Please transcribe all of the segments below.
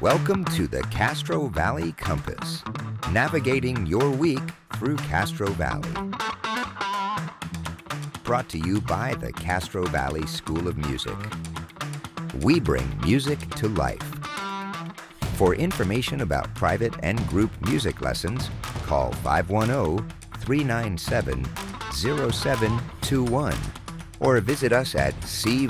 Welcome to the Castro Valley Compass, navigating your week through Castro Valley. Brought to you by the Castro Valley School of Music. We bring music to life. For information about private and group music lessons, call 510-397-0721 or visit us at cvsom.com.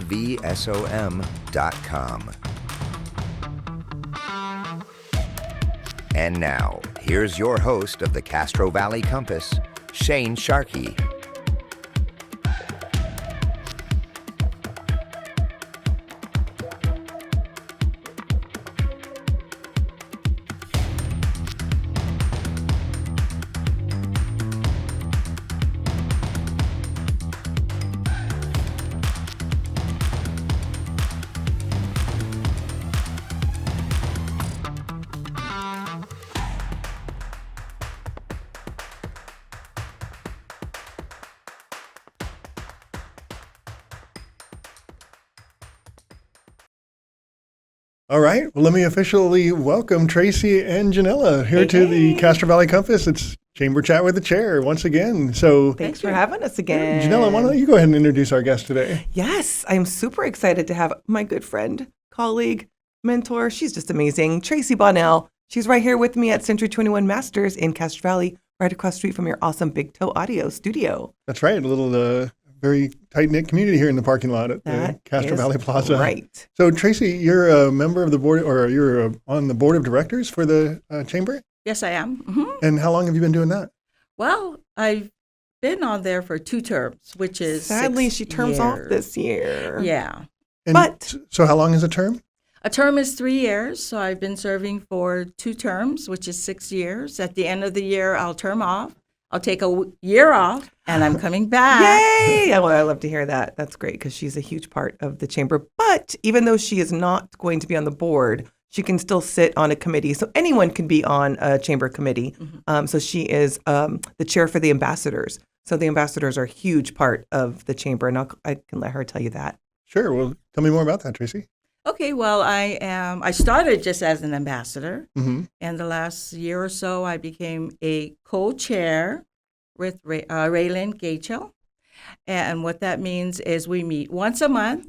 And now, here's your host of the Castro Valley Compass, Shane Sharkey. All right. Well, let me officially welcome Tracy and Janella here to the Castro Valley Compass. It's Chamber Chat with the Chair once again. So Thanks for having us again. Janella, why don't you go ahead and introduce our guest today? Yes, I'm super excited to have my good friend, colleague, mentor. She's just amazing. Tracy Bonal. She's right here with me at Century 21 Masters in Castro Valley, right across the street from your awesome Big Toe Audio studio. That's right. A little very tight-knit community here in the parking lot at the Castro Valley Plaza. Right. So, Tracy, you're a member of the board, or you're on the board of directors for the Chamber? Yes, I am. Mm-hmm. And how long have you been doing that? Well, I've been on there for 2 terms, which is Sadly, 6 she terms years. off this year. Yeah. And But so how long is a term? A term is 3 years, so I've been serving for 2 terms, which is 6 years. At the end of the year, I'll term off. I'll take a year off, and I'm coming back. Yay! Oh, I love to hear that. That's great because she's a huge part of the chamber. But even though she is not going to be on the board, she can still sit on a committee. So anyone can be on a chamber committee. Mm-hmm. So she is the chair for the ambassadors. So the ambassadors are a huge part of the chamber, and I can let her tell you that. Sure. Well, tell me more about that, Tracy. Okay, well, I started just as an ambassador, Mm-hmm. and the last year or so, I became a co-chair with Raylan Gachel. And what that means is we meet once a month,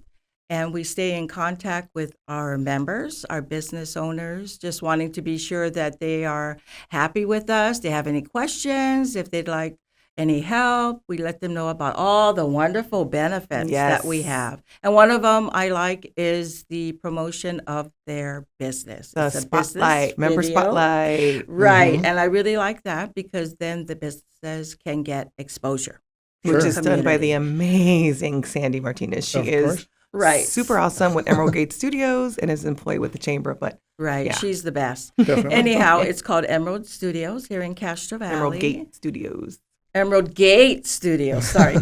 and we stay in contact with our members, our business owners, just wanting to be sure that they are happy with us. They have any questions, if they'd like any help, we let them know about all the wonderful benefits that we have. And one of them I like is the promotion of their business. The It's a spotlight, business member video. spotlight. Right. Mhm. And I really like that because then the businesses can get exposure. Which Sure. is done by the Community. amazing Sandy Martinez. She Of is course. Right. super awesome with Emerald Gate Studios and is employed with the chamber. But Right. Yeah. She's the best. Definitely. Anyhow, it's called Emerald Studios here in Castro Valley. Emerald Gate Studios. Emerald Gate Studios, sorry.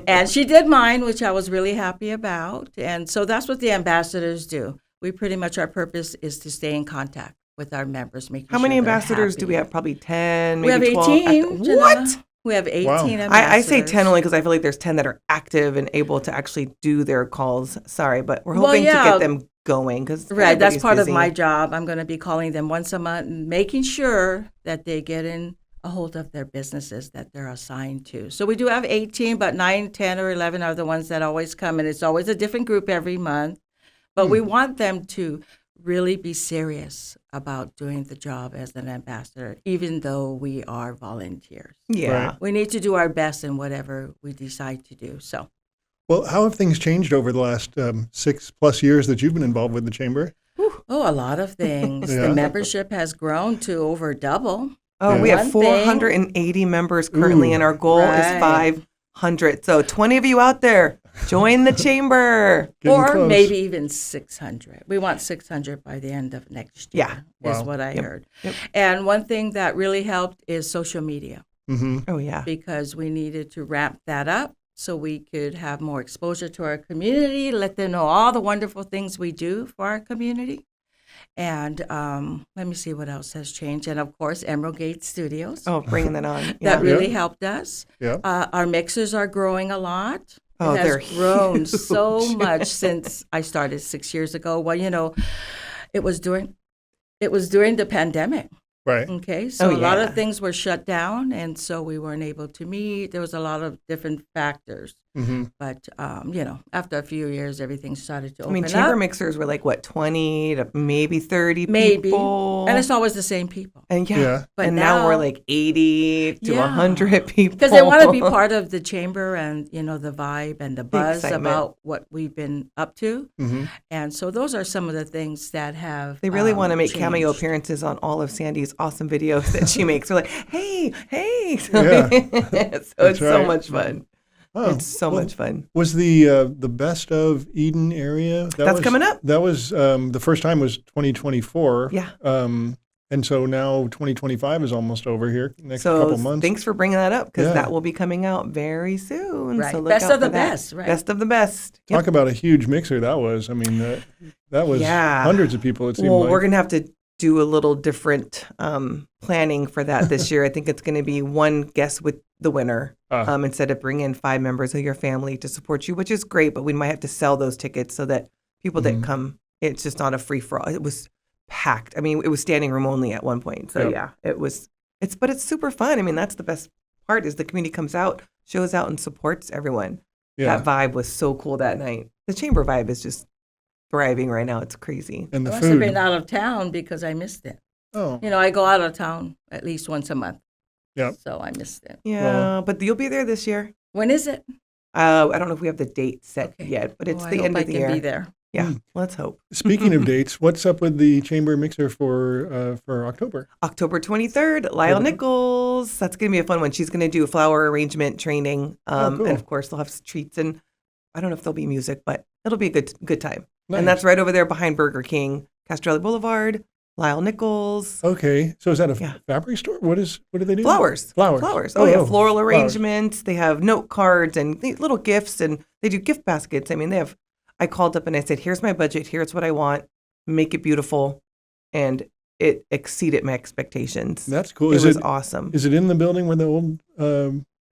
And she did mine, which I was really happy about. And so that's what the ambassadors do. We pretty much, our purpose is to stay in contact with our members, making How sure many they're ambassadors do happy. we have? Probably 10, We maybe have 12. 18. Janella. What? We have 18 Wow. ambassadors. I say 10 only because I feel like there's 10 that are active and able to actually do their calls. Sorry, but we're Well, hoping to yeah. get them going because Right, that's part of my job. I'm going to be calling them once a month and making sure that they get in a hold of their businesses that they're assigned to. So we do have 18, but 9, 10, or 11 are the ones that always come, and it's always a different group every month. But we want them to really be serious about doing the job as an ambassador, even though we are volunteers. Yeah. Right. We need to do our best in whatever we decide to do. So. Well, how have things changed over the last 6+ years that you've been involved with the Chamber? Oh, a lot of things. Yeah. The membership has grown to over double. Oh, we One have thing- 480 members currently, Ooh. and our goal is Right. 500. So 20 of you out there, join the chamber. Getting Or close. maybe even 600. We want 600 by the end of next year, Yeah. is Wow. what I Yep. heard. Yep. And one thing that really helped is social media, Mm-hmm. Oh, yeah. because we needed to ramp that up so we could have more exposure to our community, let them know all the wonderful things we do for our community. And let me see what else has changed. And, of course, Emerald Gate Studios. Oh, bringing that on. That Yeah. really Yeah. helped us. Yeah. Our mixers are growing a lot. Oh, it they're has grown huge. so much since I started 6 years ago. Well, you know, it was during It was during the pandemic. Right. Okay, so Oh, a lot yeah. of things were shut down, and so we weren't able to meet. There was a lot of different factors. Mm-hmm. But, after a few years, everything started to I open mean, chamber up. mixers were like, what, 20 to maybe 30 Maybe. people? And it's always the same people. And Yeah. But and now we're now- like 80 to Yeah. 100 people. Because they want to be part of the chamber and, the vibe and the buzz excitement. about what we've been up to. Mm-hmm. And so those are some of the things that have They really want to make cameo changed. appearances on all of Sandy's awesome videos that she makes. They're like, hey. So, Yeah. it's That's so right. much fun. Oh, It's so well, much fun. Was the Best of Eden area? That's coming up. That was the first time was 2024. Yeah. And so now 2025 is almost over here. Next So couple months. thanks for bringing that up because Yeah. that will be coming out very soon. Right. So look Best out of the for that. best, right. Best of the best. Yep. Talk about a huge mixer that was. I mean, that was Yeah. hundreds of people. It seemed Well, like. we're going to have to do a little different planning for that this year. I think it's going to be one guest with the winner instead of bringing in 5 members of your family to support you, which is great, but we might have to sell those tickets so that people that come, it's just not a free-for-all. It was packed. I mean, it was standing room only at one point. So Yep. yeah, but it's super fun. I mean, that's the best part is the community comes out, shows out and supports everyone. Yeah. That vibe was so cool that night. The chamber vibe is just thriving right now. It's crazy. And the I must have been food. out of town because I missed it. Oh, I go out of town at least once a month. Yep. So I missed it. Yeah, Well- but you'll be there this year. When is it? I don't know if we have the date set Okay. yet, but it's I the hope end I of the can year. be there. Yeah, let's hope. speaking of dates, what's up with the chamber mixer for October? October 23rd, Lyle Okay. Nichols. That's going to be a fun one. She's going to do flower arrangement training. Cool. And of course, they'll have treats and I don't know if there'll be music, but it'll be a good time. Nice. And that's right over there behind Burger King, Castro Valley Boulevard, Lyle Nichols. Okay, so is that a Yeah. fabric store? What do they do? Flowers. Flowers. Oh, yeah. Oh, Floral flowers. arrangements. They have note cards and little gifts and they do gift baskets. I mean, I called up and I said, here's my budget. Here's what I want. Make it beautiful. And it exceeded my expectations. That's cool. It Is was it awesome. is it in the building where the old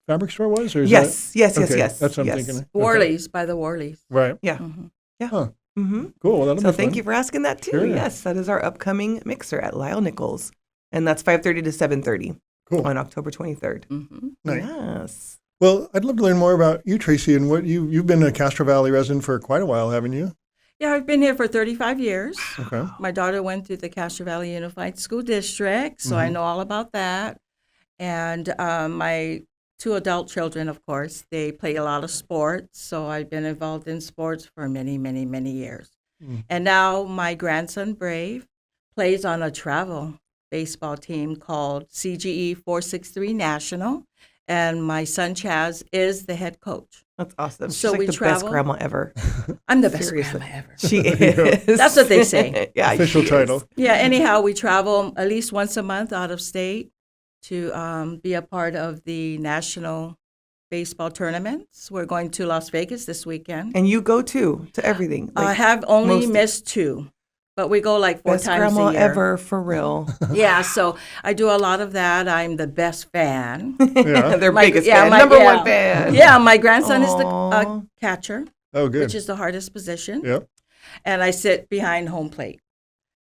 fabric store was? Or is Yes. that, okay, That's what I'm yes. thinking. Okay. Worley's, by the Worley's. Right. Yeah. Mhm. Yeah. Huh. Mm-hmm. Cool. Well, that'll So be thank fun. you for asking that too. Sure. Yes, that is our upcoming mixer at Lyle Nichols. And that's 5:30 to 7:30 Cool. on October 23rd. Mhm. Nice. Yes. Well, I'd love to learn more about you, Tracy, and what you've been a Castro Valley resident for quite a while, haven't you? Yeah, I've been here for 35 years. Okay. My daughter went to the Castro Valley Unified School District, so I know all about that. And my 2 adult children, of course, they play a lot of sports. So I've been involved in sports for many, many, many years. And now my grandson, Brave, plays on a travel baseball team called CGE 463 National. And my son, Chaz, is the head coach. That's awesome. She's So like we the best travel. grandma ever. I'm the best Seriously. grandma ever. She you go. is. That's what they say. Yeah, Official she is. title. Yeah, anyhow, we travel at least once a month out of state to be a part of the national baseball tournaments. We're going to Las Vegas this weekend. And you go to everything. I Like, have only most- missed 2, but we go like 4 best times grandma a year. ever, for real. Yeah, so I do a lot of that. I'm the best fan. Yeah. Their My- biggest yeah, fan, my- number yeah. one fan. Yeah, my grandson is the Aw. catcher, Oh, good. which is the hardest position. Yep. And I sit behind home plate.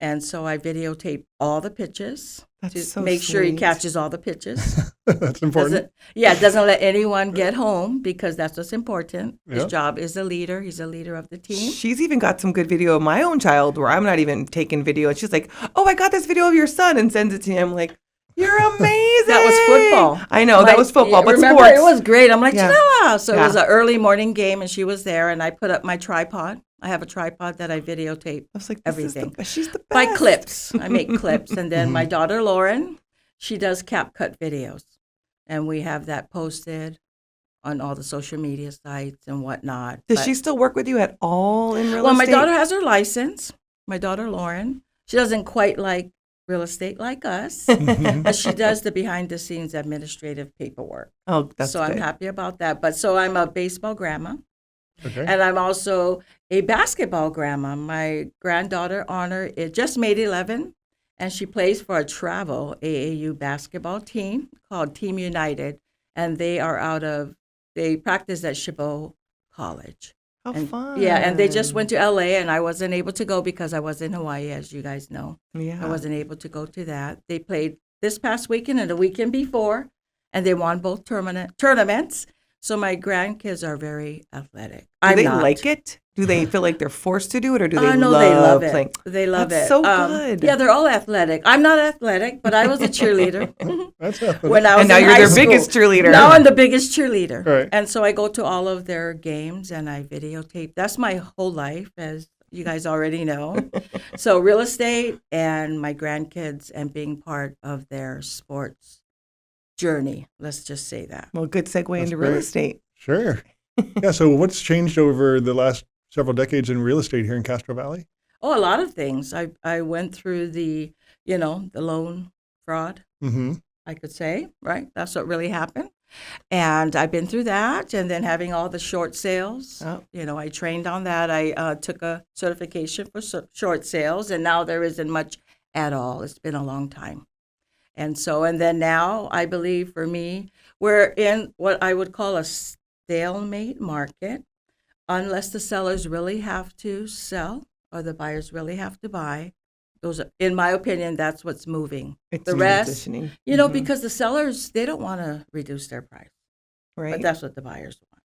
And so I videotape all the pitches That's to so make sure he sweet. catches all the pitches. That's important. Doesn't let anyone get home because that's what's important. His Yeah. job is a leader. He's a leader of the team. She's even got some good video of my own child where I'm not even taking video. And she's like, oh, I got this video of your son and sends it to him. Like, you're amazing. That was football. I know, that was football, but remember, sports. it was great. I'm like, Yeah. Janella. So Yeah. it was an early morning game, and she was there, and I put up my tripod. I have a tripod that I videotape I was like, everything. She's the best. by clips. I make clips. And then my daughter, Lauren, she does CapCut videos. And we have that posted on all the social media sites and whatnot. Does But- she still work with you at all in real Well, my estate? daughter has her license. My daughter, Lauren. She doesn't quite like real estate like us, but she does the behind-the-scenes administrative paperwork. Oh, that's so good. I'm happy about that. But so I'm a baseball grandma, Okay. and I'm also a basketball grandma. My granddaughter, Honor, it just made 11, and she plays for a travel AAU basketball team called Team United, and they practice at Chabot College. How fun. Yeah, and they just went to LA, and I wasn't able to go because I was in Hawaii, as you guys know. Yeah. I wasn't able to go to that. They played this past weekend and the weekend before, and they won both tournaments. So my grandkids are very athletic. Do they like it? Do they feel like they're forced to do it, or do they no, love they love it. playing? They love That's it. so good. Yeah, they're all athletic. I'm not athletic, but I was a cheerleader That's athletic. when I was And now in you're high their school. biggest cheerleader. Now I'm the biggest cheerleader. Right. And so I go to all of their games and I videotape. That's my whole life, as you guys already know. So real estate and my grandkids and being part of their sports journey. Let's just say that. Well, good segue That's into real great. estate. Sure. Yeah. So what's changed over the last several decades in real estate here in Castro Valley? Oh, a lot of things. I went through the loan fraud, Mm-hmm. I could say, right? That's what really happened. And I've been through that, and then having all the short sales. Oh. I trained on that. I took a certification for short sales, and now there isn't much at all. It's been a long time. And then now I believe for me, we're in what I would call a stalemate market, unless the sellers really have to sell or the buyers really have to buy. Those are, in my opinion, that's what's moving. It's The rest, transitioning. because the sellers, they don't want to reduce their price, Right. but that's what the buyers want,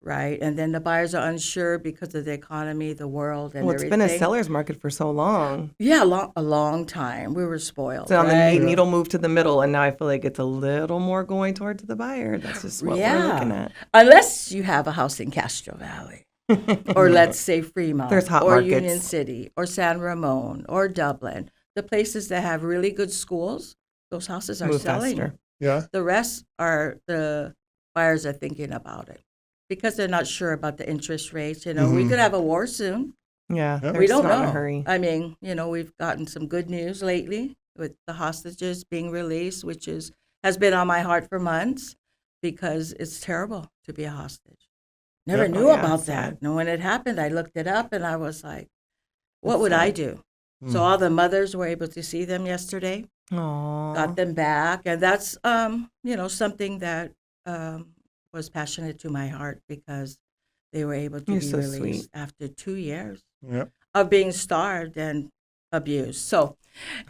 right? And then the buyers are unsure because of the economy, the world, and Well, it's everything. been a seller's market for so long. Yeah, a long time. We were spoiled. So on right? the needle moved to the middle, and now I feel like it's a little more going towards the buyer. That's just what we're looking at. Unless you have a house in Castro Valley. Or let's say Fremont, There's hot or markets. Union City, or San Ramon, or Dublin. The places that have really good schools, those houses are Move selling. faster. Yeah. The rest are the buyers are thinking about it because they're not sure about the interest rates. We could have a war soon. Yeah, Yep. they're We just don't not know. in a hurry. I mean, we've gotten some good news lately with the hostages being released, which has been on my heart for months because it's terrible to be a hostage. Never Yep. knew Oh, yeah, about it's that. sad. And when it happened, I looked it up and I was like, what It's would I sad. do? Mm. So all the mothers were able to see them yesterday, Aww. got them back. And that's, something that was passionate to my heart because they were able to You're be so released sweet. after 2 years Yep. of being starved and abused. So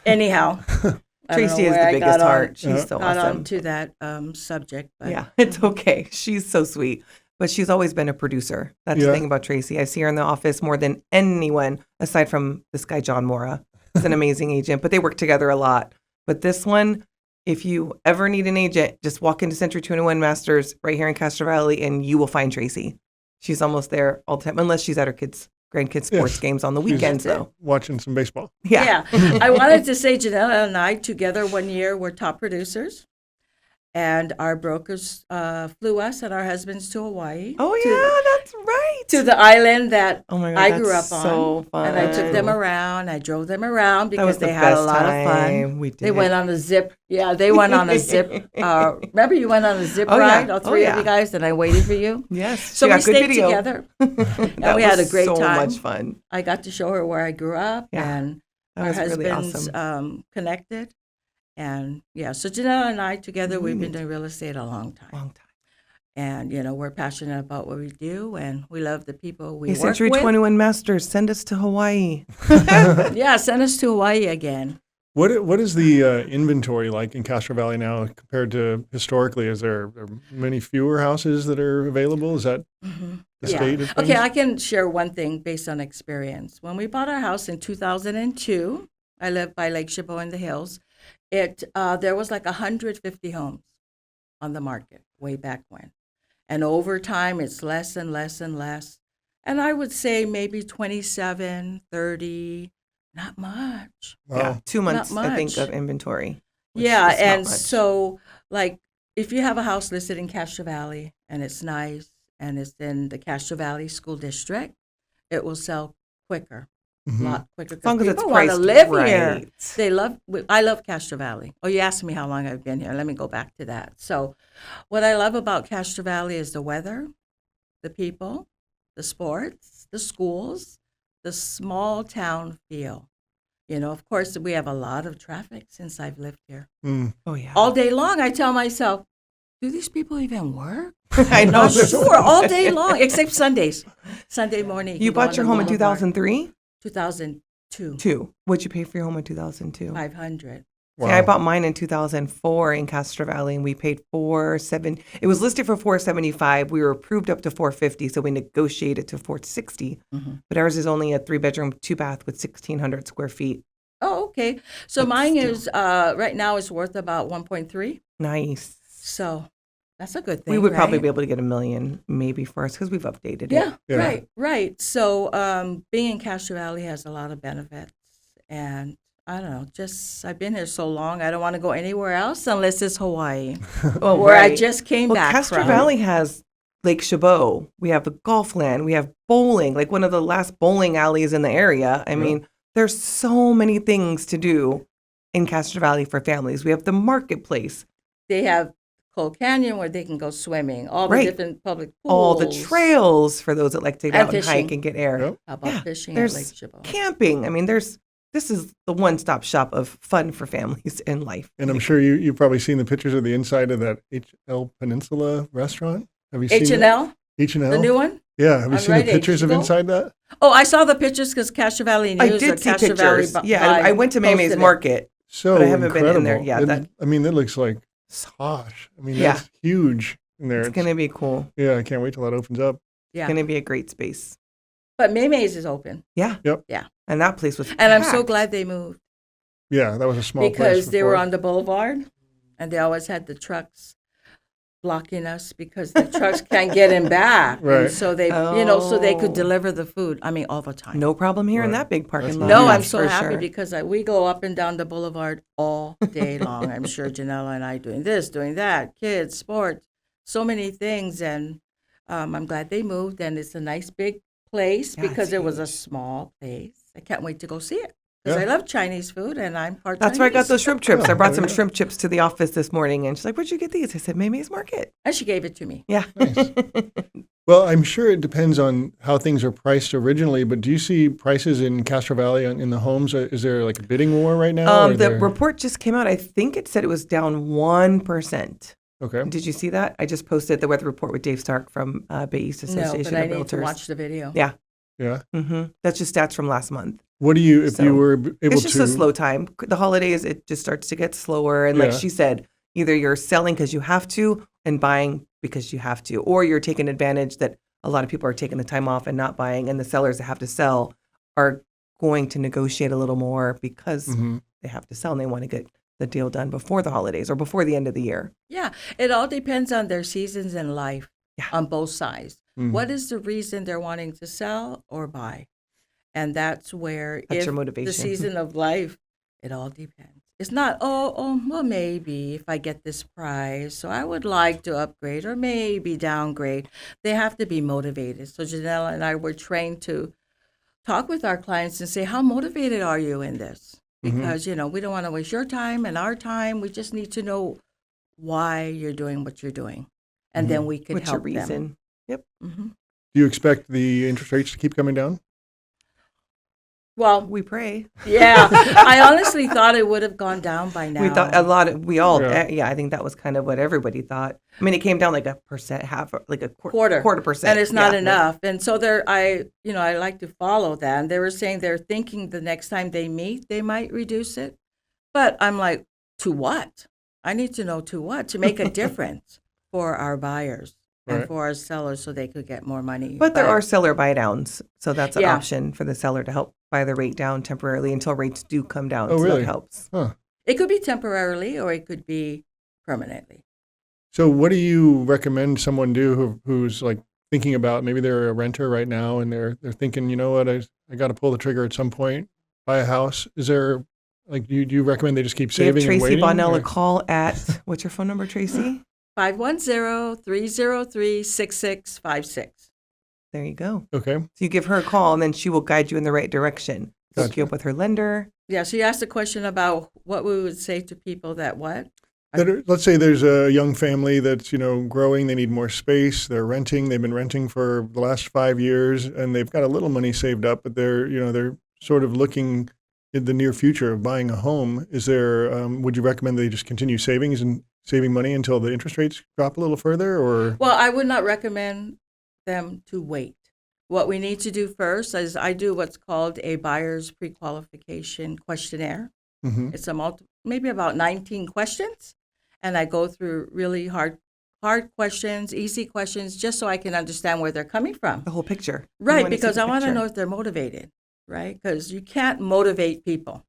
anyhow, I don't Tracy know is where the I biggest got heart. She's Yeah. so got awesome. onto that subject. But Yeah, it's okay. She's so sweet. But she's always been a producer. That's Yeah. the thing about Tracy. I see her in the office more than anyone, aside from this guy, John Mora. He's an amazing agent, but they work together a lot. But this one, if you ever need an agent, just walk into Century 21 Masters right here in Castro Valley and you will find Tracy. She's almost there all the time, unless she's at her grandkids' sports Yes. games on the She's- weekends, though. Watching some baseball. Yeah. I wanted to say Janella and I together one year were top producers. And our brokers flew us and our husbands to Hawaii. Oh, yeah, that's right. To the island that Oh, my God. I grew up that's on. so fun. And I took them around. I drove them around That was because the they had a best lot of time. fun. We did. They went on a zip. Yeah, they went on a zip. Remember you went on a zip Oh, yeah. ride, all Oh, three yeah. of you guys, and I waited for you. Yes. So she we got good stayed video. together. And we had a great so time. much fun. I got to show her where I grew up, Yeah, and That our was really husbands awesome. connected. And yeah, so Janella and I together, we've been doing real estate a long time. Long time. And, we're passionate about what we do, and we love the people we Hey, work Century with. 21 Masters, send us to Hawaii. Yeah, send us to Hawaii again. What is the inventory like in Castro Valley now compared to historically? Is there many fewer houses that are available? Is that the state of things? Okay, I can share one thing based on experience. When we bought our house in 2002, I lived by Lake Chabot in the hills. There was like 150 homes on the market way back when. And over time, it's less and less and less. And I would say maybe 27, 30, not much. Wow. Yeah, 2 months, Not I think, much. of inventory. which Yeah, is not and much. so like if you have a house listed in Castro Valley and it's nice and it's in the Castro Valley School District, it will sell quicker, a Mhm. lot quicker. As long as it's people want to priced live right. here. I love Castro Valley. Oh, you asked me how long I've been here. Let me go back to that. So what I love about Castro Valley is the weather, the people, the sports, the schools, the small town feel. Of course, we have a lot of traffic since I've lived here. Mm. Oh, yeah. All day long, I tell myself, do these people even work? I know. Not sure, all day long, except Sundays. Sunday morning. You bought your home in 2003? 2002. 2. What'd you pay for your home in 2002? 500. See, I bought mine in 2004 in Castro Valley, and we paid $470. It was listed for $475. We were approved up to $450, so we negotiated to $460. But ours is only a 3-bedroom, 2-bath with 1,600 square feet. Oh, okay. So But mine still. is right now is worth about 1.3. Nice. So that's a good thing. We would probably right? be able to get $1 million maybe for us because we've updated it. Yeah, Yeah. right. So being in Castro Valley has a lot of benefits, and I don't know, I've been here so long, I don't want to go anywhere else unless it's Hawaii, Well, where I right. just came Well, back Castro from. Valley has Lake Chabot. We have the golf land. We have bowling, like one of the last bowling alleys in the area. I mean, there's so many things to do in Castro Valley for families. We have the marketplace, They have Cold Canyon where they can go swimming, all the Right. different public pools. all the trails for those that like to get And out and hike fishing. and get air. Yep. How about Yeah, fishing at there's Lake Chabot? camping. I mean, this is the one-stop shop of fun for families in life. And I'm sure you've probably seen the pictures of the inside of that HL Peninsula restaurant. Have you seen H&L, H&L? the new one? Yeah. Have you on seen Rite the Aid. pictures of Go. inside that? Oh, I saw the pictures because Castro Valley I News or did see Castro Valley pictures. Yeah, I went to posted Maymay's it. Market. So But I haven't been in there. incredible. Yeah, It- I mean, that looks like posh. I mean, Yeah. that's huge in there. It's going to be cool. Yeah, I can't wait till that opens up. It's Yeah, going to be a great space. but Maymay's is open, Yeah. Yep. Yeah. And that place was and I'm so packed. glad they moved Yeah, that was a small place because they were before. on the boulevard, and they always had the trucks blocking us because the trucks can't get in back. Right. And so they, so they could Oh. deliver the food. I mean, all the time. No problem here in Right. that big parking That's lot. No, I'm that's so for happy sure. because we go up and down the boulevard all day long. I'm sure Janella and I doing this, doing that, kids, sports, so many things. And I'm glad they moved. And it's a nice big place Yeah, because it's it was a huge. small place. I can't wait to go see it because I Yeah. love Chinese food and I'm part That's where I got Chinese. those shrimp chips. I Oh, brought there some you go. shrimp chips to the office this morning, and she's like, "Where'd you get these?" I said, "Maymay's Market." And she gave it to me. Yeah. Nice. Well, I'm sure it depends on how things are priced originally, but do you see prices in Castro Valley in the homes? Is there like a bidding war right now? or The there- report just came out. I think it said it was down 1%. Okay. Did you see that? I just posted the weather report with Dave Stark from Bay East No, Association but I of need to Realtors. watch the video. Yeah. Yeah. That's just stats from last month. What do you, if So, you were able It's just to? a slow time. The holidays, it just starts to get slower. And like Yeah. she said, either you're selling because you have to and buying because you have to, or you're taking advantage that a lot of people are taking the time off and not buying, and the sellers that have to sell are going to negotiate a little more because Mhm. they have to sell and they want to get the deal done before the holidays or before the end of the year. Yeah, it all depends on their seasons in life Yeah. on both sides. Mhm. What is the reason they're wanting to sell or buy? And that's where That's if your motivation. the season of life, it all depends. It's not, well, maybe if I get this price, so I would like to upgrade or maybe downgrade. They have to be motivated. So Janella and I were trained to talk with our clients and say, how motivated are you in this? Mhm. Because, we don't want to waste your time and our time. We just need to know why you're doing what you're doing. And then we can What's your help them. reason? hmm Do you expect the interest rates to keep coming down? Well, We pray. yeah, I honestly thought it would have gone down by now. We thought we all, Yeah. I think that was kind of what everybody thought. I mean, it came down like 1%, half, like a quarter percent. and it's not Yeah. enough. And so I like to follow that. And they were saying they're thinking the next time they meet, they might reduce it. But I'm like, to what? I need to know to what to make a difference for our buyers and Right. for our sellers so they could get more money. But there are seller buy downs. So that's an Yeah. option for the seller to help buy the rate down temporarily until rates do come down. Oh, so really? that helps. Huh. It could be temporarily or it could be permanently. So what do you recommend someone do who's like thinking about, maybe they're a renter right now and they're thinking, you know what, I got to pull the trigger at some point, buy a house. Is there, like, do you recommend they just keep Give saving and Tracy waiting? Bonal or- a call at, what's your phone number, Tracy? 510-303-6656. There you go. Okay. So you give her a call and then she will guide you in the right direction. Hook Gotcha. you up with her lender. Yeah, she asked a question about what we would say to people that what? Let's say there's a young family that's, growing, they need more space, they're renting, they've been renting for the last 5 years, and they've got a little money saved up, but they're sort of looking in the near future of buying a home. Is there, would you recommend they just continue saving saving money until the interest rates drop a little further, or? Well, I would not recommend them to wait. What we need to do first is I do what's called a buyer's pre-qualification questionnaire. Mm-hmm. It's maybe about 19 questions, and I go through really hard questions, easy questions, just so I can understand where they're coming from. The whole picture. You Right, wanna see because the I want to picture. know if they're motivated, right? Because you can't motivate people.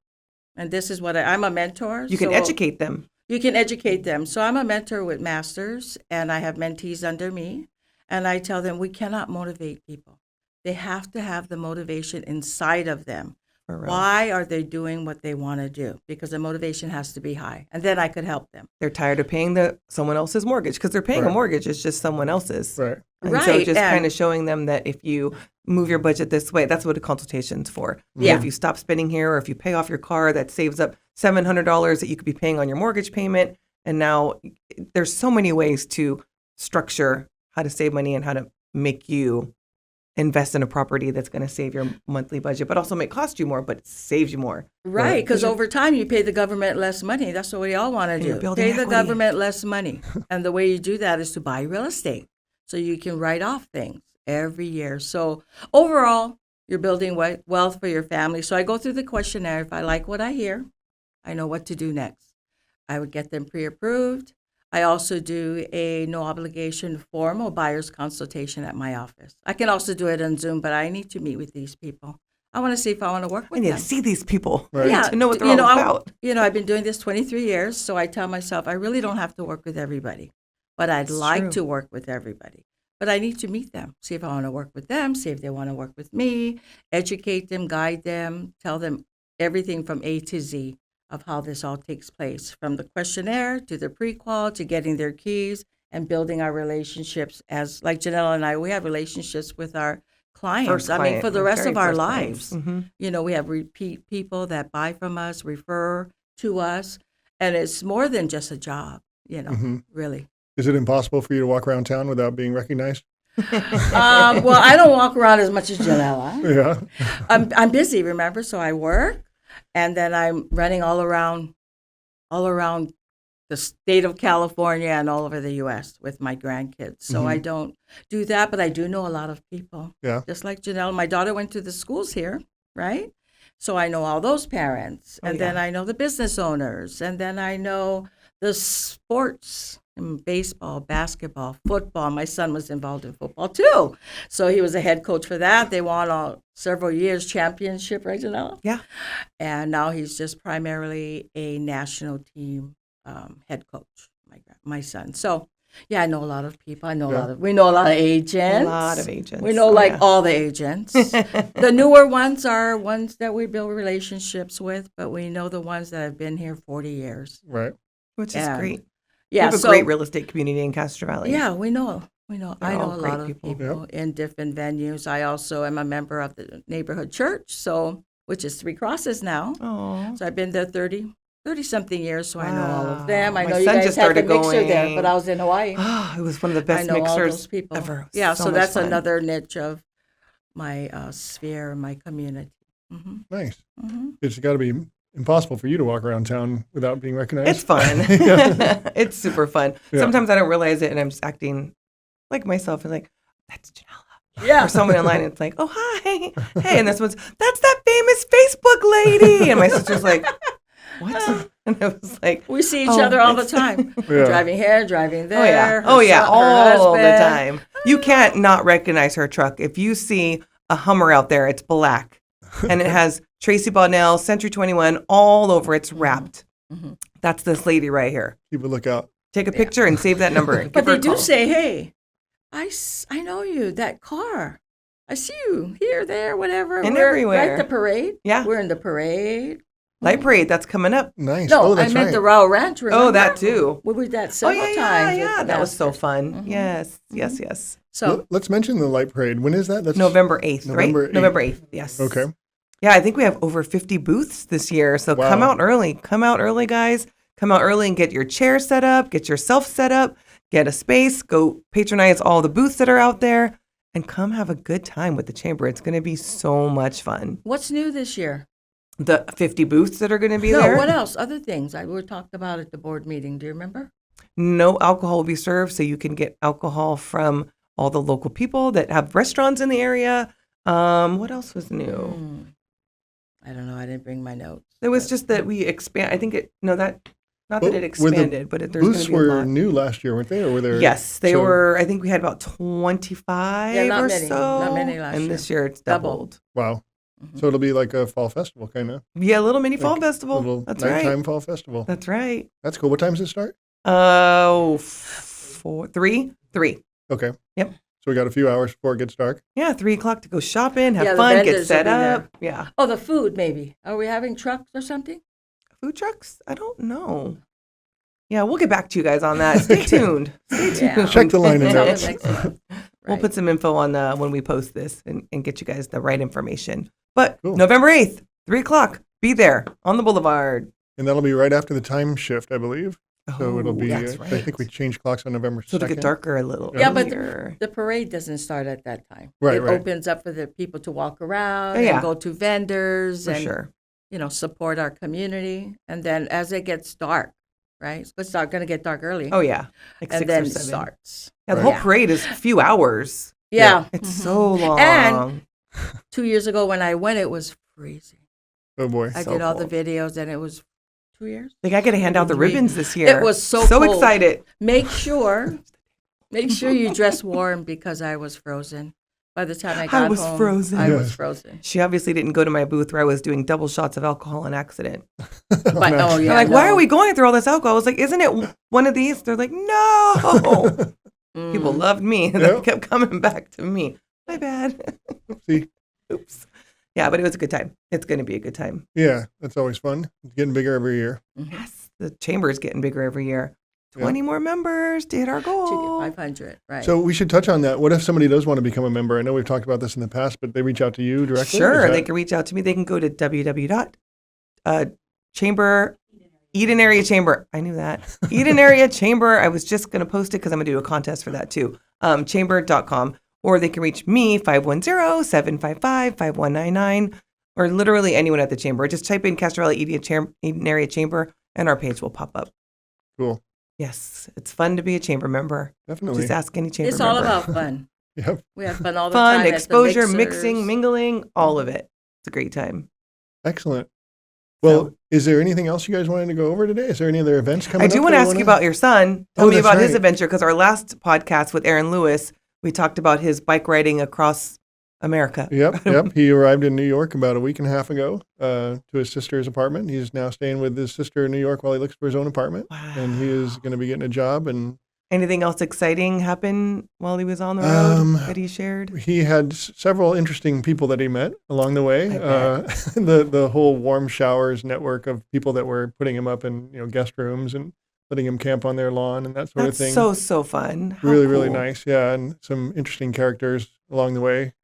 And this is what I'm a mentor. You can so educate them. You can educate them. So I'm a mentor with masters, and I have mentees under me, and I tell them we cannot motivate people. They have to have the motivation inside of them. For real. Why are they doing what they want to do? Because the motivation has to be high, and then I could help them. They're tired of paying someone else's mortgage because they're paying a Right. mortgage. It's just someone else's. Right. And so Right, just and- kind of showing them that if you move your budget this way, that's what a consultation's for. Yeah. If you stop spending here or if you pay off your car, that saves up $700 that you could be paying on your mortgage payment. And now there's so many ways to structure how to save money and how to make you invest in a property that's going to save your monthly budget, but also may cost you more, but it saves you more. Right, because over time you pay the government less money. That's what we all want to And you're do. building Pay the equity. government less money. And the way you do that is to buy real estate. So you can write off things every year. So overall, you're building wealth for your family. So I go through the questionnaire. If I like what I hear, I know what to do next. I would get them pre-approved. I also do a no obligation formal buyer's consultation at my office. I can also do it on Zoom, but I need to meet with these people. I want to see if I want to work I with need them. to see these people. Right. Yeah, to know what they're all about. I've been doing this 23 years, so I tell myself I really don't have to work with everybody, but I'd It's like true. to work with everybody. But I need to meet them, see if I want to work with them, see if they want to work with me, educate them, guide them, tell them everything from A to Z of how this all takes place, from the questionnaire to the pre-qual to getting their keys and building our relationships. As like Janella and I, we have relationships with our clients. First I mean, client, for the my rest very of our first lives. clients. Mhm. You know, we have repeat people that buy from us, refer to us, and it's more than just a job, you know, Mhm. really. Is it impossible for you to walk around town without being recognized? Well, I don't walk around as much as Janella. Yeah. I'm busy, remember? So I work, and then I'm running all around the state of California and all over the U.S. with my grandkids. So I don't do that, but I do know a lot of people. Yeah. Just like Janelle, my daughter went to the schools here, right? So I know all those parents, Oh, and then yeah. I know the business owners, and then I know the sports, baseball, basketball, football. My son was involved in football too, so he was a head coach for that. They won several years championship, right, Janelle? Yeah. And now he's just primarily a national team head coach, my son. So, yeah, I know a lot of people. We know a lot of agents. A lot of agents. We know Oh, yeah. all the agents. The newer ones are ones that we build relationships with, but we know the ones that have been here 40 years. Right. Which is And- great. Yeah, we have a great real estate community in Castro Valley. Yeah, we know. I They're know all a great lot of people. people in different venues. I also am a member of the neighborhood church, which is Three Crosses now. Oh. So I've been there 30-something years, so I know all of Wow. them. I My know you son guys just had the started mixer there, going- but I was in Hawaii. It was one of the I best know all mixers those people. ever. Yeah, So so much that's fun. another niche of my sphere, my community. Mm-hmm. Nice. Mm-hmm. It's got to be impossible for you to walk around town without being recognized. It's fun. Yeah. It's super fun. Yeah. Sometimes I don't realize it and I'm just acting like myself and like, that's Janella. Yeah. Or someone in line and it's like, oh, hi. Hey. And this one's, that's that famous Facebook lady. And my sister's like, what? And I was like, We see each Oh, other all the it's- time. Yeah. Driving here, driving there. oh, yeah. her Oh, yeah. son- her All the husband. time. You can't not recognize her truck. If you see a Hummer out there, it's black. And it has Tracy Bonal, Century 21 all over. It's wrapped. Mhm. That's this lady right here. Keep a lookout. Take a picture and save that number. and But give her they a do call. say, hey, I know you, that car. I see you here, there, whatever. And We're everywhere. Right, the parade. Yeah. We're in the parade. Light Parade, that's coming up. Nice. No, oh, I that's meant right. the Royal Ranch. Remember? Oh, that too. We did that Oh, several yeah, times. yeah. with That was so Masters. fun. Mhm. Yes, yes, yes. So, Let's mention the light parade. When is that? That's November 8th, November right? 8th. November 8th, yes. Okay. Yeah, I think we have over 50 booths this year. So come Wow. out early. Come out early, guys. Come out early and get your chair set up, get yourself set up, get a space, go patronize all the booths that are out there, and come have a good time with the chamber. It's going to be so much fun. what's new this year? The 50 booths that are going to be No, there. what else? Other things we were talking about at the board meeting. Do you remember? No alcohol will be served, so you can get alcohol from all the local people that have restaurants in the area. What else was new? I don't know. I didn't bring my notes. It was just that we expand. I think not that Well, it expanded, but there's going Booths to be a were lot. new last year, weren't they? Or were there? Yes, they so- were. I think we had about 25 not or many, so. not many last and year. this year it's Double. doubled. Wow. Mhm. So it'll be like a fall festival, kind of. Yeah, a little mini fall Like festival. Little That's nighttime right. fall festival. That's right. That's cool. What time does it start? Three. Okay. Yep. So we got a few hours before it gets dark. Yeah, 3:00 to go shopping, have Yeah, the fun, get vendors will set be there. up. Yeah. Oh, the food maybe. Are we having trucks or something? Food trucks? I don't know. Yeah, we'll get back to you guys on that. Stay tuned. Stay tuned. Yeah. Check the line of Tell them notes. next month. We'll Right. put some info on when we post this and get you guys the right information. But Cool. November 8th, 3:00, be there on the boulevard. And that'll be right after the time shift, I believe. So it'll be, that's I think we changed clocks on November 2nd. So it'll get darker a little Yeah, but earlier. the parade doesn't start at that time. Right, It right. opens up for the people to walk around Oh, yeah. and go to vendors For and sure. Support our community. And then as it gets dark, right? It's going to get dark early. Oh, yeah. Like and 6 then or it 7. starts. Yeah, the Right. whole Yeah. parade is a few hours. Yeah. It's Mhm. so long. And 2 years ago when I went, it was freezing. Oh, boy. I So did all the cool. videos, and it was 2 years. Like I got to hand out the Three. ribbons this year. It was so so cold. excited. Make sure you dress warm because I was frozen. By the time I got was home, frozen. I was Yes. frozen. She obviously didn't go to my booth where I was doing double shots of alcohol on accident. But no. oh yeah, They're like, why no. are we going through all this alcohol? I was like, isn't it one of these? They're like, no. People Mm. loved me. They Yep. kept coming back to me. My bad. Oopsie. Oops. Yeah, but it was a good time. It's going to be a good time. Yeah, that's always fun. It's getting bigger every year. Mhm. Yes. The chamber is getting bigger every year. 20 more members to hit our To goal. get 500, right? So we should touch on that. What if somebody does want to become a member? I know we've talked about this in the past, but they reach out to you directly? Sure. Is They that- can reach out to me. They can go to www.chamber Eden Area Chamber. I knew that. Eden Area Chamber. I was just going to post it because I'm going to do a contest for that too. Chamber.com. Or they can reach me, 510-755-5199, or literally anyone at the chamber. Just type in Castro Valley Eden Area Chamber, and our page will pop up. Cool. Yes, it's fun to be a chamber member. Definitely. Just ask any chamber it's all member. about fun. Yep. We have fun all the Fun, time. at the exposure, mixers. mixing, mingling, all of it. It's a great time. Excellent. Well, So- is there anything else you guys wanted to go over today? Is there any other events coming I up? do want to ask you about your son. Tell Oh, me that's about his right. adventure, because our last podcast with Aaron Lewis, we talked about his bike riding across America. Yep. He arrived in New York about a week and a half ago to his sister's apartment. He's now staying with his sister in New York while he looks for his own apartment. Wow. And he is going to be getting a job. And Anything else exciting happen while he was on the road that he shared? he had several interesting people that he met along the way. I The whole warm showers network of people that were putting him up in guest rooms and letting him camp on their lawn and that sort That's of thing. so fun. How really, really cool. nice. Yeah, and some interesting characters along the way.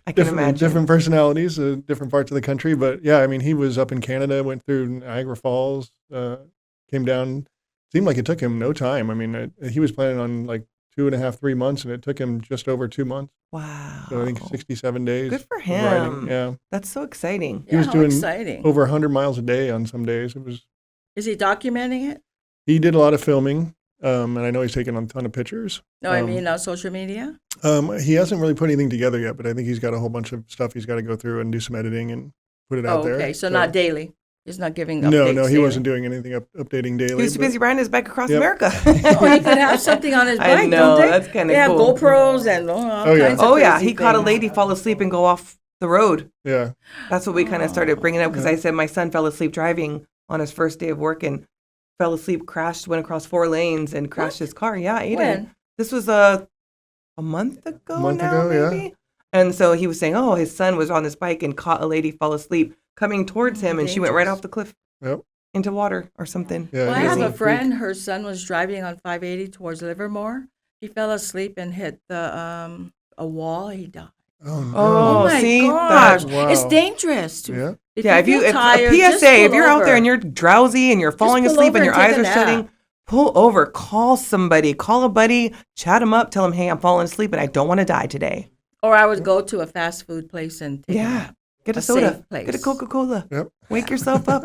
I can imagine. Different personalities, different parts of the country. But yeah, I mean, he was up in Canada, went through Niagara Falls, came down. Seemed like it took him no time. I mean, he was planning on like 2.5, 3 months, and it took him just over 2 months. Wow. So I think 67 days. Good for of riding. him. Yeah, That's so exciting. He was how doing exciting. over 100 miles a day on some days. It was. Is he documenting it? He did a lot of filming, and I know he's taken a ton of pictures. No, I mean on social media. He hasn't really put anything together yet, but I think he's got a whole bunch of stuff he's got to go through and do some editing and put it out Oh, there. okay. So not daily. He's not giving updates. No, he daily. wasn't doing anything updating daily. He was too but- busy riding his bike across Yep. America. Oh, he could have something on his bike, I know, don't they? that's kinda They have cool. GoPros and all Oh, yeah. kinds of Oh, yeah. crazy He caught a things. lady fall asleep and go off the road. Yeah, That's what we kind of started bringing up because I said my son fell asleep driving on his first day of work and fell asleep, crashed, went across 4 lanes and crashed his car. Yeah, Aiden. When? This was a month ago now, yeah. maybe? And so he was saying, oh, his son was on his bike and caught a lady fall asleep coming towards him and she went right Dangerous. off the cliff yep, into water or something. yeah. Well, I he have was a in the friend. Her son was driving on 580 towards Livermore. He fell asleep and hit a wall. He died. creek. Oh, no. Oh, my see? gosh! That- Wow. It's dangerous. Yeah. Yeah, if you, feel if tired, a just PSA, if pull you're out there over. and you're drowsy and you're falling pull asleep over and your and take eyes a are nap. shutting, pull over, call somebody, call a buddy, chat them up, tell them, hey, I'm falling asleep and I don't want to die today. Or I would go to a fast food place and take a Yeah. nap. Get a A soda, safe place. get a Coca-Cola, Yep. wake yourself up.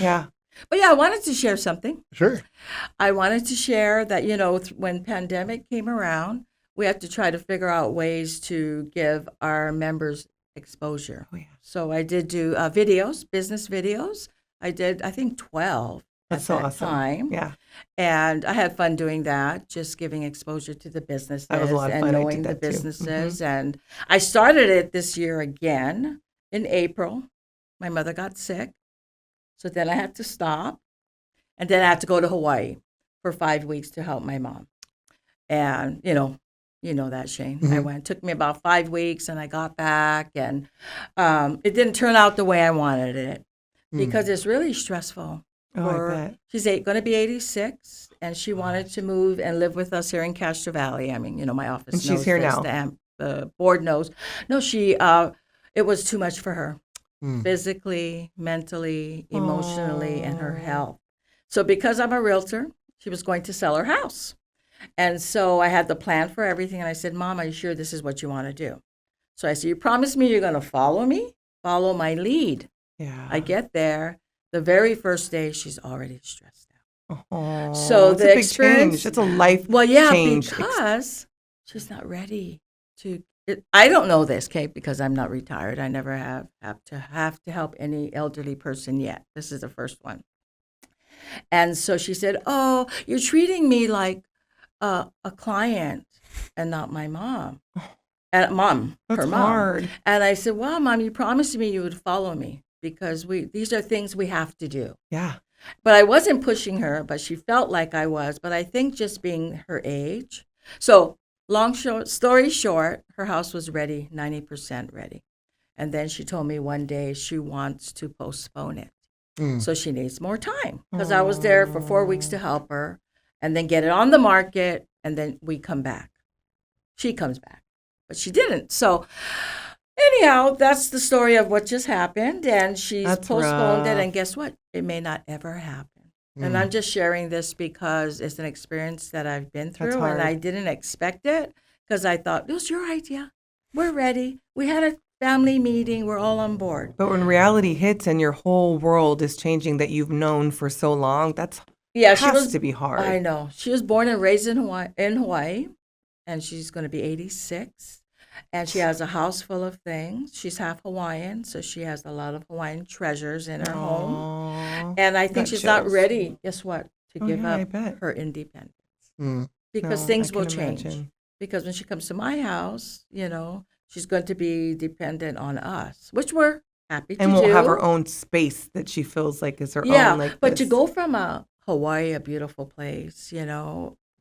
Yeah. But yeah, I wanted to share something. Sure. I wanted to share that, when pandemic came around, we had to try to figure out ways to give our members exposure. Oh, yeah. So I did do videos, business videos. I did, I think, 12 That's at so that awesome. time. Yeah. And I had fun doing that, just giving exposure to the businesses That was a lot of and fun. I knowing did the that too. businesses. And I started it this year again in April. My mother got sick. So then I had to stop. And then I had to go to Hawaii for 5 weeks to help my mom. And, you know that, Shane. I went. It took me about 5 weeks, and I got back. And it didn't turn out the way I wanted it because it's really stressful. Oh, I bet. She's going to be 86, and she wanted to move and live with us here in Castro Valley. I mean, my office And knows she's here this, now. The board knows. No, it was too much for her, physically, mentally, emotionally, and her health. So because I'm a realtor, she was going to sell her house. And so I had the plan for everything, and I said, Mom, are you sure this is what you want to do? So I said, you promise me you're going to follow me? Follow my lead. Yeah. I get there. The very first day, she's already stressed out. Oh, So it's the a big experience, change. It's a life change. because she's not ready to. I don't know this, Kate, because I'm not retired. I never have to help any elderly person yet. This is the first one. And so she said, "Oh, you're treating me like a client and not my mom." And That's her mom. hard. And I said, "Well, Mom, you promised me you would follow me because these are things we have to do." Yeah. But I wasn't pushing her, but she felt like I was. But I think just being her age. So story short, her house was ready, 90% ready. And then she told me one day she wants to postpone it. So she needs more time because I was there for 4 weeks to help her and then get it on the market. And then we come back. She comes back, but she didn't. So anyhow, that's the story of what just happened. And she's postponed it. And guess what? It may not ever happen. And I'm just sharing this because it's an experience that I've been through. And I didn't expect it because I thought, it was your idea. We're ready. We had a family meeting. We're all on board. But when reality hits and your whole world is changing that you've known for so long, has to be hard. I know. She was born and raised in Hawaii, and she's going to be 86. And she has a house full of things. She's half Hawaiian, so she has a lot of Hawaiian treasures in her home. And I think she's not ready, guess what, to give up her independence. Because things will change. Imagine. Because when she comes to my house, she's going to be dependent on us, which we're happy to do. And will have her own space that she feels like is her own. Like but to go from Hawaii, a beautiful place,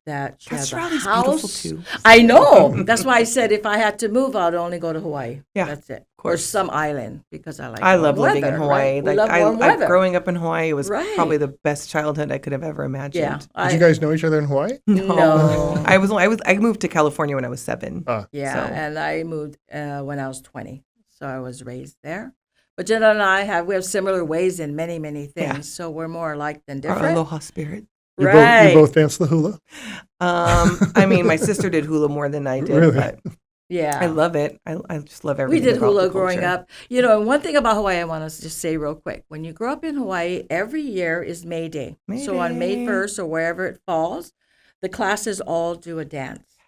that she has a house. Beautiful too. I know. That's why I said if I had to move, I'd only go to Hawaii. Yeah, that's it. Or some island because I love living in Hawaii. Right? Like growing up in Hawaii was probably the best childhood I could have ever imagined. Yeah. Did you guys know each other in Hawaii? No. I moved to California when I was 7. And I moved when I was 20. So I was raised there. But Jenna and I have similar ways in many, many things. Yeah. So we're more alike than different. Our aloha spirit. You both dance the hula? I mean, my sister did hula more than I did. Really? But yeah. I love it. I just love everything. We did hula growing up. And one thing about Hawaii I want to just say real quick. When you grow up in Hawaii, every year is May Day. So on May 1st or wherever it falls, the classes all do a dance.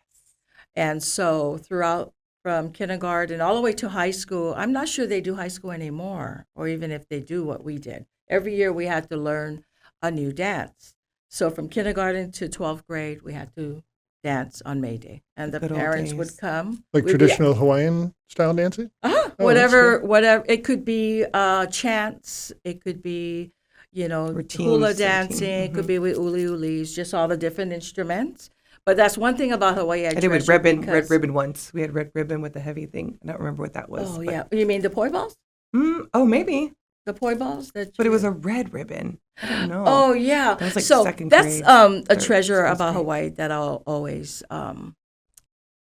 And so throughout from kindergarten all the way to high school, I'm not sure they do high school anymore, or even if they do what we did. Every year we had to learn a new dance. So from kindergarten to 12th grade, we had to dance on May Day. And the parents would come. Like traditional Hawaiian style dancing? Whatever. It could be chants. It could be, routines, hula dancing. It could be with uli ulis, just all the different instruments. But that's one thing about Hawaii I did with red ribbon once. We had red ribbon with the heavy thing. I don't remember what that was. Oh, yeah. You mean the poi balls? Maybe. The poi balls? But it was a red ribbon. I don't know. Oh, yeah. That was like second grade. That's a treasure about Hawaii that I'll always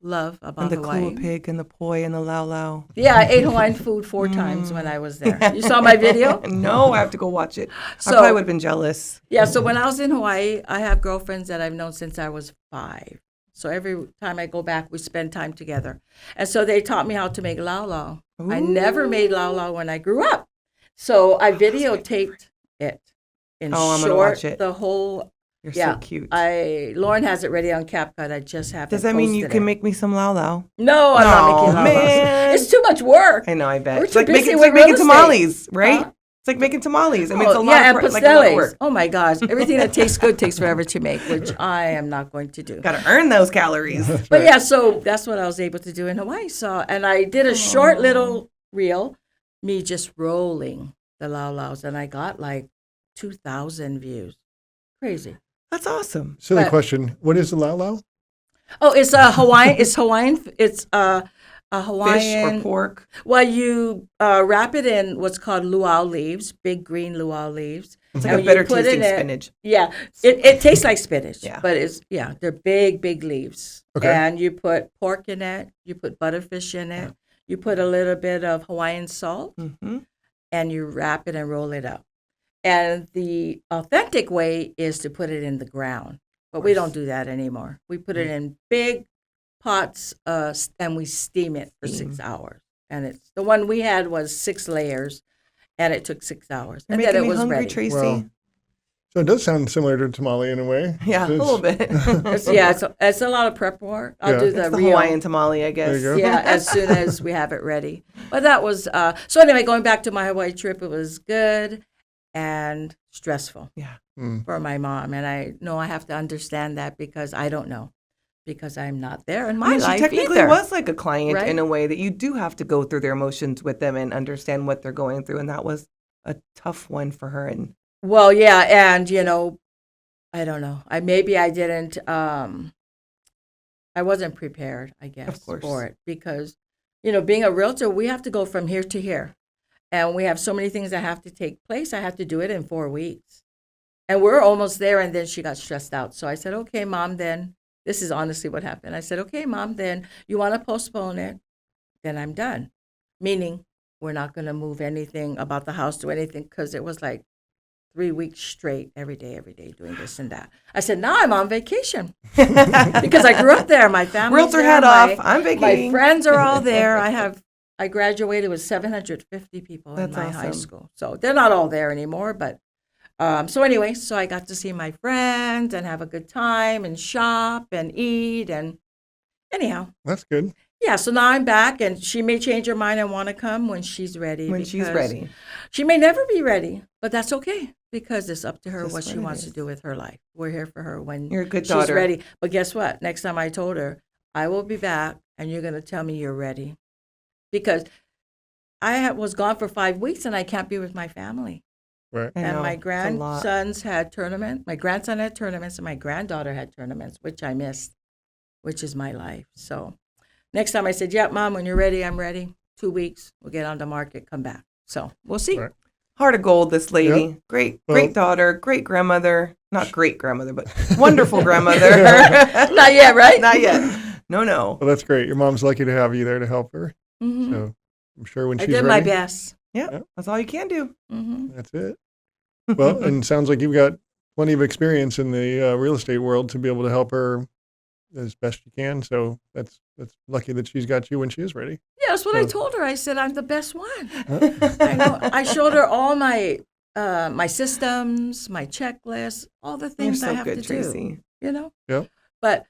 love about Hawaii. And the kua pig and the poi and the lau lau. Yeah, I ate Hawaiian food 4 times when I was there. You saw my video? No, I have to go watch it. I probably would have been jealous. Yeah, so when I was in Hawaii, I have girlfriends that I've known since I was 5. So every time I go back, we spend time together. And so they taught me how to make lau lau. I never made lau lau when I grew up. So I videotaped it. in Oh, I'm gonna short, watch it. the whole. You're Yeah, so cute. Lauren has it ready on CapCut. I just haven't. Does that mean you posted can it. make me some Lao Lao? No, I'm not Oh, making llamas. man. It's too much work. I know, I bet. We're It's too like busy making, with real making estate. tamales, right? Huh? It's like making tamales. I mean, Oh, it's a lot yeah, of and like a lot of pasteles. work. Oh my gosh, everything that tastes good takes forever to make, which I am not going to do. Got to earn those calories. But yeah, so that's what I was able to do in Hawaii. So, and I did a short little reel, me just rolling the Lao Laos, and I got like 2,000 views. Crazy. That's awesome. Silly But- question. What is the Lao Lao? Oh, it's a Hawaiian. It's Hawaiian. It's a Fish Hawaiian. or pork. Well, you wrap it in what's called luau leaves, big green luau leaves. It's like And a better you put tasting it in- spinach. Yeah, it tastes like spinach. Yeah. But they're big, big leaves. Okay. And you put pork in it. You put butterfish in it. You put a little bit of Hawaiian salt, Mm-hmm. and you wrap it and roll it up. And the authentic way is to put it in the ground. But we don't do that anymore. We put it in big pots and we steam it for 6 hours. And it's the one we had was 6 layers, and it took 6 hours. You're And then making it me was hungry, ready. Tracy. Wow. So it does sound similar to tamale in a way. Yeah, a It's- little bit. It's a lot of prep work. I'll Yeah. do It's the the real. Hawaiian tamale, I guess. There you go. Yeah, as soon as we have it ready. But that was so. Anyway, going back to my Hawaii trip, it was good and stressful Yeah. for my mom, and I know I have to understand that because I don't know, because I'm not there in my I mean, she life technically either. was like a client Right? in a way that you do have to go through their emotions with them and understand what they're going through. And that was a tough one for her. And Well, yeah, and I don't know. I didn't. I wasn't prepared, I guess, course. for it because, being a realtor, we have to go from here to here, and we have so many things that have to take place. I have to do it in 4 weeks, and we're almost there. And then she got stressed out, so I said, "Okay, Mom, then this is honestly what happened." I said, "Okay, Mom, then you want to postpone it, then I'm done." Meaning, we're not going to move anything about the house, do anything, because it was like 3 weeks straight, every day, doing this and that. I said, now I'm on vacation because I grew up there. My family, realtor hat off. I'm vacating. My friends are all there. I graduated with 750 people That's in my high awesome. school. So they're not all there anymore, but so anyway, so I got to see my friends and have a good time and shop and eat and anyhow. That's good. Yeah, so now I'm back, and she may change her mind and want to come when she's ready. When she's because ready. She may never be ready, but that's okay because it's up to her Just what she what it wants to is. do with her life. We're here for her when You're a good she's daughter. ready. But guess what? Next time I told her, I will be back, and you're going to tell me you're ready. Because was gone for 5 weeks, and I can't be with my family. Right. I And know, my it's a lot. grandsons had tournaments. My grandson had tournaments, and my granddaughter had tournaments, which I missed, which is my life. So next time I said, yeah, Mom, when you're ready, I'm ready. 2 weeks, we'll get on the market, come back. So we'll see. Right. Heart of gold, this lady. Yep. Great Well- daughter, great grandmother. Not great grandmother, but wonderful grandmother. Not yet, right? Not yet. No. Well, that's great. Your mom's lucky to have you there to help her. Mhm. So I'm sure when I she's did ready, my best. Yeah, Yep. that's all you can do. Hmm. that's it. Well, and sounds like you've got plenty of experience in the real estate world to be able to help her as best you can. So that's lucky that she's got you when she is ready. Yeah, that's what I So- told her. I said, I'm the best one. I know. I showed her all my my systems, my checklists, all the You're things I so have good, to Tracy. do. Yep. But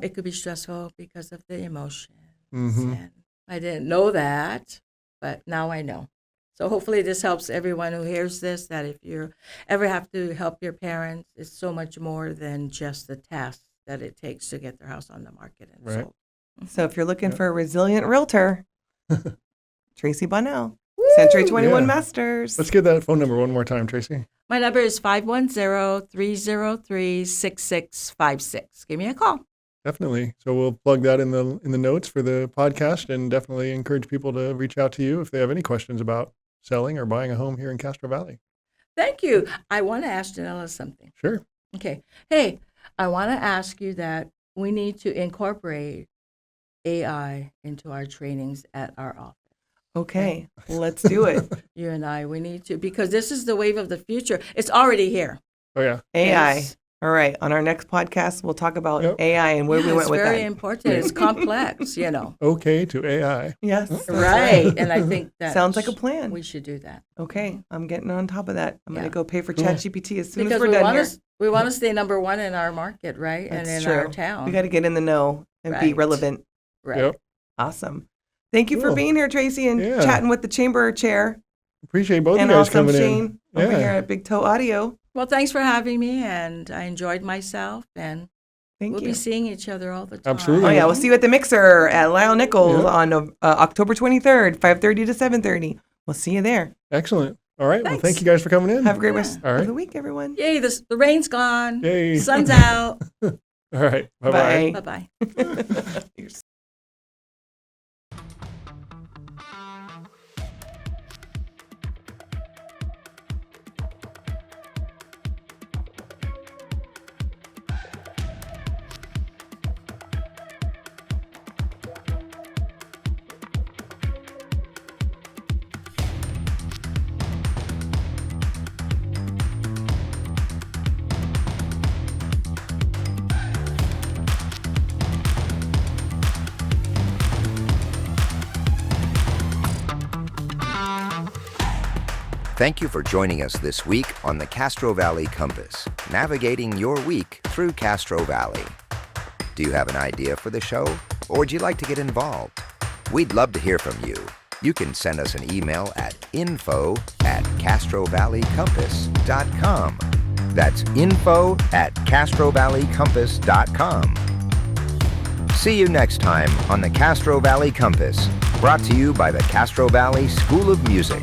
it could be stressful because of the emotions. Mhm. And I didn't know that, but now I know. So hopefully this helps everyone who hears this, that if you ever have to help your parents, it's so much more than just the task that it takes to get their house on the market and Right. sold. So if you're looking Yep. for a resilient realtor, Tracy Bonal, Century 21 Yeah. Masters. Let's get that phone number one more time, Tracy. My number is 510-303-6656. Give me a call. Definitely. So we'll plug that in the notes for the podcast, and definitely encourage people to reach out to you if they have any questions about selling or buying a home here in Castro Valley. Thank you. I want to ask Janella something. Sure. Okay. Hey, I want to ask you that we need to incorporate AI into our trainings at our office. Okay, let's do it. You and I, we need to, because this is the wave of the future. It's already here. Oh yeah. AI. Yes. All right. On our next podcast, we'll talk about Yep. AI and where we went it's with very that. important. It's complex, you know. Okay to AI. Yes. that's Right. And I think that Sounds like a plan. We should do that. Okay. I'm getting on top of that. I'm going Yeah. to go pay for Cool. ChatGPT as soon Because as we're we done want here. we want to stay number one in our market, right? That's and in true. our town. We got to get in the know and be Right. relevant. right. Yep. Awesome. Thank you for Cool. being here, Tracy, and Yeah. chatting with the chamber chair. Appreciate both And you guys awesome coming Shane in. over Yeah. here at Big Toe Audio. Well, thanks for having me, and I enjoyed myself, and Thank we'll you. be seeing each other all the time. Absolutely. Oh yeah, we'll see you at the Mixer at Lyle Nichols Yeah. on October 23rd, 5:30 to 7:30. We'll see you there. Excellent. All right. Well, Thanks. thank you guys for coming in. Have a great rest All right. of the week, everyone. Yay, the rain's gone. Yay. Sun's out. All right. Bye-bye. Bye. Bye-bye. You're Thank you for joining us this week on the Castro Valley Compass, navigating your week through Castro Valley. Do you have an idea for the show, or would you like to get involved? We'd love to hear from you. You can send us an email at info@castrovalleycompass.com. That's info@castrovalleycompass.com. See you next time on the Castro Valley Compass, brought to you by the Castro Valley School of Music.